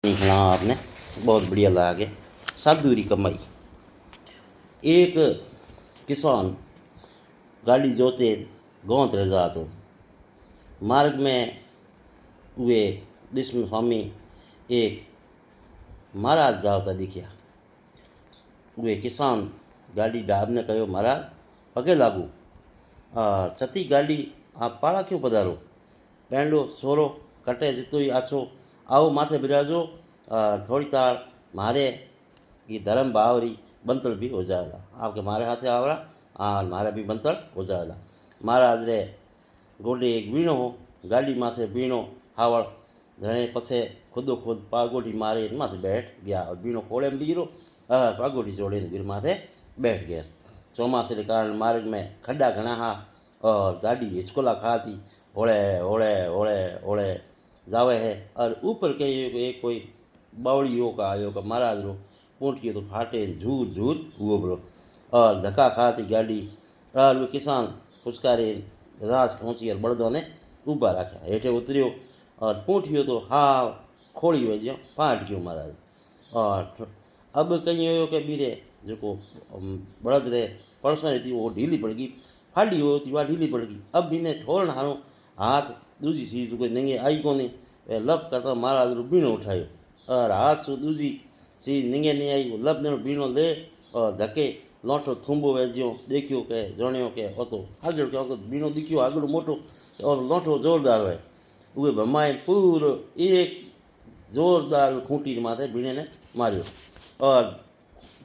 निकला आपने बहुत बढ़िया लगा। साधुरी कमाई। एक किसान गाड़ी जोते गौत रजा तो मार्ग में उहे दिस्म स्वामी एक महाराज जावता दिखिया। उहे किसान गाड़ी डाबने कहो, महाराज पगे लागू, छती गाड़ी आप पाड़ा क्यों पधारो, पेंडो सोरो कटे जितो ही आछो, आओ माथे बिराजो, थोड़ी तार मारे ये धर्म भावरी बंतल भी हो जाएगा। आपके मारे हाथे आवरा मारे भी बंतल हो जाएगा। महाराज रे गोडे एक वीणो गाड़ी माथे वीणो हावड़ धणे पछे खुदो खुद पागोटी मारे माथे बैठ गया और वीणो कोड़े में गिरो, पागोटी जोड़े गिर माथे बैठ गया। चौमासे के कारण मार्ग में खड्डा घना हा और गाड़ी हिचकोला खाती होड़े होड़े होड़े होड़े जावे है। और ऊपर के एक कोई बावड़ियों का आयो का महाराज रो पूंछ तो फाटे झूर झूर हुओ बरो और धक्का खाती गाड़ी। और वो किसान पुचकारे राज पहुंची और बड़दों ने ऊबा रखा, हेठे उतरियो और पूंठियो तो हाँ खोड़ी वजो फाट गयो महाराज। और अब कहीं हो कि बीरे जो बड़द रे परसों थी वो ढीली पड़ गई, फाड़ी हो थी वह ढीली पड़ गई। अब बीने ठोरण हारो हाथ दूजी चीज कोई नंगे आई को नहीं, लब करता महाराज रो बीणो उठायो और हाथ से दूजी चीज निंगे नहीं आई। वो लब ने बीणो ले और धक्के लोटो थूंबो वेज्यो, देखियो के जणियो के तो आगळ के बीणो दिख्यो आगळ मोटो और लोटो जोरदार है। उहे भमाए पूरो एक जोरदार खूंटी माथे बीणे ने मारियो और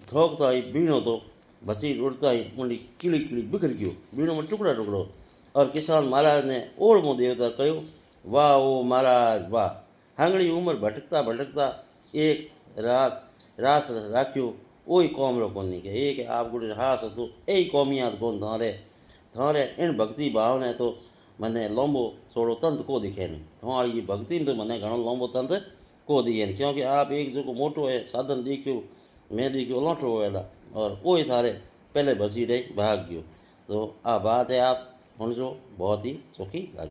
ठोकता ही बीणो तो बची उड़ता ही मुंडी कीड़ी कीड़ी बिखर गयो, बीणो में टुकड़ा टुकड़ो। और किसान महाराज ने ओढ़मो देवता कहो, वाह ओ महाराज वाह, हांगड़ी उम्र भटकता भटकता एक रात रास राख्यो ओई कौम रो कोनी के एक आप गुड़े हास तो ए कौमियात कोन थारे थारे इन भक्ति भाव ने तो मने लंबो थोड़ो तंत को दिखे नहीं, तुम्हारी ये भक्ति में तो मने घणो लंबो तंत को दिए नहीं। क्योंकि आप एक जो मोटो है साधन देखियो मैं देखियो लौटो वेला और वो थारे पहले बसी रही भाग गयो। तो आ बात है आप सुन जो बहुत ही चौकी लगी।